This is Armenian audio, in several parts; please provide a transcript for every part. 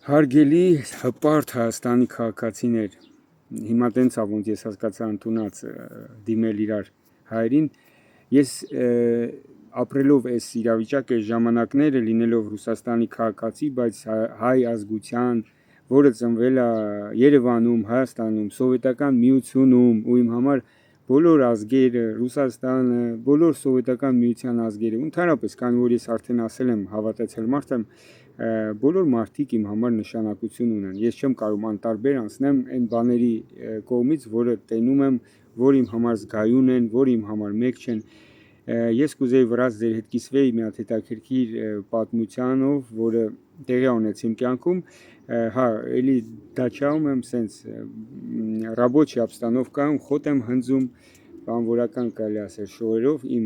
Հարգելի հպարտ Հայաստանի քաղաքացիներ, հիմա տենց ա ոնց ես հասկացա ընդունած դիմել իրար հայերին, ես ապրելով այս իրավիճակը ժամանակները լինելով Ռուսաստանի քաղաքացի, բայց հայ ազգության, որը ծնվել է Երևանում, Հայաստանում, Սովետական Միությունում ու իմ համար բոլոր ազգերը, Ռուսաստանը, բոլոր Սովետական Միության ազգերը, ընդհանրապես քանի որ ես արդեն ասել եմ, հավատացել մարդ եմ, բոլոր մարդիկ իմ համար նշանակություն ունեն։ Ես չեմ կարող անտարբեր անցնեմ այն բաների կողմից, որը տենում եմ, որ իմ համար զգայուն են, որ իմ համար մեկ չեն։ Ես կուզեի վրաց ձեր հետ կիսվեի մի հատ հետաքրքիր պատմությանով, որը տեղի ունեց իմ կյանքում։ Հա, էլի դաչաում եմ, սենց ռաբոչի обстановкայում խոտ եմ հնձում, բանվորական կարելի ասել շոուերով, իմ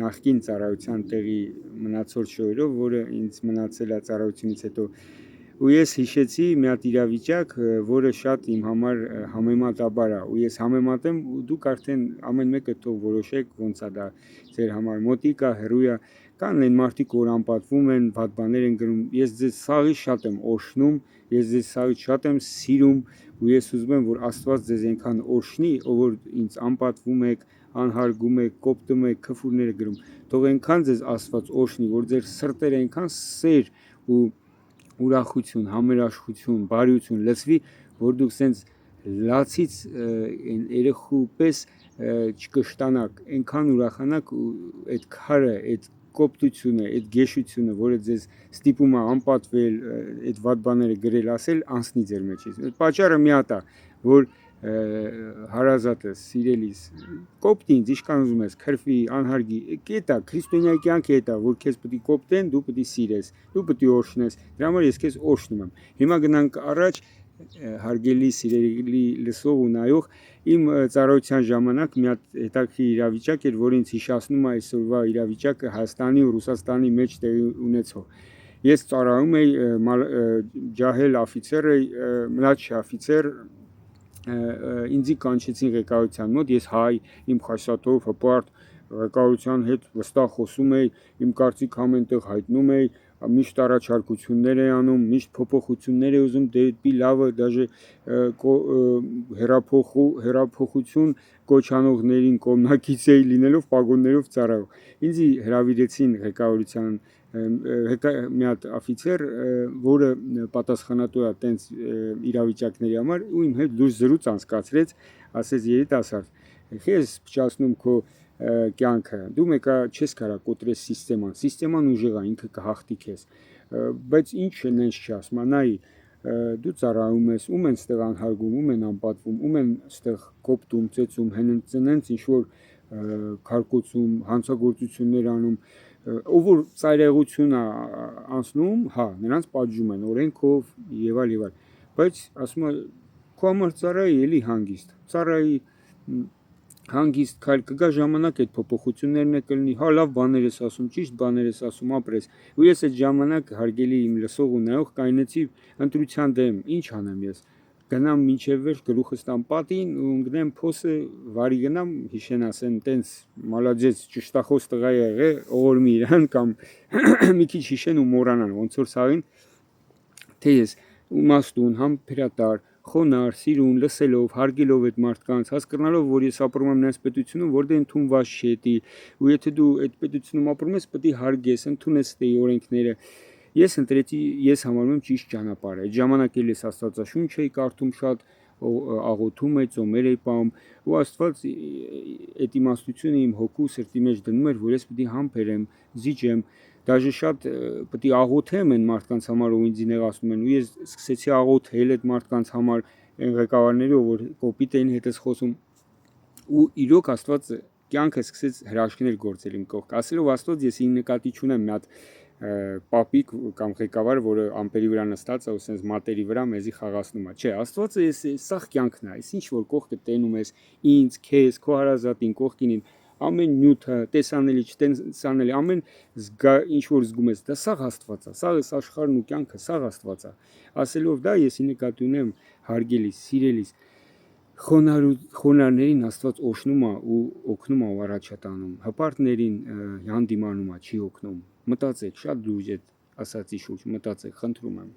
նախկին ծառայության տեղի մնացորդ շոուերով, որը ինձ մնացել է ծառայությունից հետո։ Ու ես հիշեցի մի հատ իրավիճակ, որը շատ իմ համար համեմատաբար է, ու ես համեմատեմ, ու դուք արդեն ամեն մեկը թող որոշեք ոնց է դա ձեր համար մոտիկ է, հեռու է։ Կան այն մարդիկ, որ անպատվում են, վատ բաներ են գրում։ Ես ձեզ սաղից շատ եմ օրհնում, ես ձեզ սաղից շատ եմ սիրում, ու ես ուզում եմ, որ Աստված ձեզ այնքան օրհնի, ով որ ինձ անպատվում եք, անհարգում եք, կոպտում եք, քֆուրներ եք գրում։ Թող այնքան ձեզ Աստված օրհնի, որ ձեր սրտերը այնքան սեր ու ուրախություն, համերաշխություն, բարություն լցվի, որ դուք սենց լացից երեխու պես չկշտանաք, այնքան ուրախանաք ու այդ քարը, այդ կոպտությունը, այդ գեշությունը, որը ձեզ ստիպում է անպատվել, այդ վատ բաները գրել ասել, անցնի ձեր մեջից։ Պատճառը մի հատ է, որ հարազատս, սիրելիս, կոպտի ինձ, ինչքան ուզում ես, քրֆի, անհարգի, կետա, քրիստոնյայի կյանքը էդ է, որ քեզ պետք է կոպտեն, դու պետք է սիրես, դու պետք է օրհնես, դրա համար ես քեզ օրհնում եմ։ Հիմա գնանք առաջ, հարգելի սիրելի լսող ու նայող, իմ ծառայության ժամանակ մի հատ հետաքրքիր իրավիճակ էր, որ ինձ հիշեցնում է այսօրվա իրավիճակը Հայաստանի ու Ռուսաստանի մեջ տեղի ունեցող։ Ես ծառայում էի ջահել օֆիցեր, մլադշի օֆիցեր, ինձ կանչեցին ղեկավարության մոտ, ես հայ, իմ խաշատով հպարտ ղեկավարության հետ վստահ խոսում էի, իմ կարծիքը ամենտեղ հայտնում էի, միշտ առաջարկություններ էի անում, միշտ փոփոխություններ էի ուզում, դեպի լավը, դաժե հեղափոխություն կոչանողներին կողմնակից էի լինելով պագոններով ծառայող։ Ինձ հրավիրեցին ղեկավարության մի հատ օֆիցեր, որը պատասխանատու է տենց իրավիճակների համար, ու իմ հետ լուրջ զրույց անցկացրեց, ասեց երիտասարդ, քեզ փչացնում քո կյանքը, դու մեկա չես կարա կոտրես սիստեման ուժեղ է, ինքը կհաղթի քեզ, բայց ինչ նենց չի ասում, նայի դու ծառայում ես, ում են ստեղ անհարգում, ում են անպատվում, ում են ստեղ կոպտում, ծեծում, հենց ինչ որ քարկոծում, հանցագործություններ անում, ով որ ծայրահեղություն է անցնում, հա, նրանց պատժում են օրենքով եւ այլ, բայց ասում է քո համար ծառայի էլի հանգիստ, ծառայի հանգիստ քայլ կգա ժամանակ այդ փոփոխություններն է կլինի, հա լավ բաներ ես ասում, ճիշտ բաներ ես ասում, ապրես։ Ու ես այդ ժամանակ հարգելի իմ լսող ու նայող կայնեցի ընտրության դեմ, ինչ անեմ ես։ Գնամ մինչև վերջ գլուխս տամ պատին ու ընկնեմ փոսը, վարի գնամ, հիշեն ասեն, տենց մալադես ճշտախոս տղա եղե, ողորմի իրան կամ մի քիչ հիշեն ու մոռանան, ոնց որ սաղին, թե ես իմաստուն, համբերատար, խոնար, սիրուն, լսելով, հարգելով այդ մարդկանց, հասկանալով, որ ես ապրում եմ նրանց պետությունում, որտեղ ընդունված չի էտի, ու եթե դու այդ պետությունում ապրում ես, պետք է հարգես, ընդունես դե օրենքները։ Ես ընտրեցի, ես համարում եմ ճիշտ ճանապարհը։ Այդ ժամանակ էլ ես Աստվածաշունչ էի կարդում շատ, աղոթում էի, ծոմեր էի պահում, ու Աստված այդ իմաստությունը իմ հոգու սրտի մեջ դնում էր, որ ես պետք է համբերեմ, զիջեմ, դաժե շատ պետք է աղոթեմ այն մարդկանց համար, ով ինձ նեղացնում են, ու ես սկսեցի աղոթել այդ մարդկանց համար, այն ղեկավարները, որ կոպիտ էին հետս խոսում, ու իրոք Աստված կյանքը սկսեց հրաշքներ գործել իմ կողք։ Ասելով Աստված ես ի նկատի չունեմ մի հատ պապիկ կամ ղեկավար, որը ամպերի վրա նստած է ու sense մատերի վրա մեզի խաղացնում է։ Չէ, Աստվածը ես սաղ կյանքն է, այս ինչ որ կողքը տենում ես ինձ, քեզ, քո հարազատին, կողքինին, ամեն նյութը, տեսանելի, չտեսանելի, ամեն ինչ որ զգում ես, դա սաղ Աստված է, սաղ էս աշխարհն ու կյանքը, սաղ Աստված է։ Ասելով դա ես ի նկատի ունեմ հարգելիս, սիրելիս խոնարհներին Աստված օրհնում է ու օգնում է ու առաջ է տանում։ Հպարտներին հանդիմանում է, չի օգնում։ Մտածեք, շատ լուրջ է ասացի շուրջ, մտածեք, խնդրում եմ։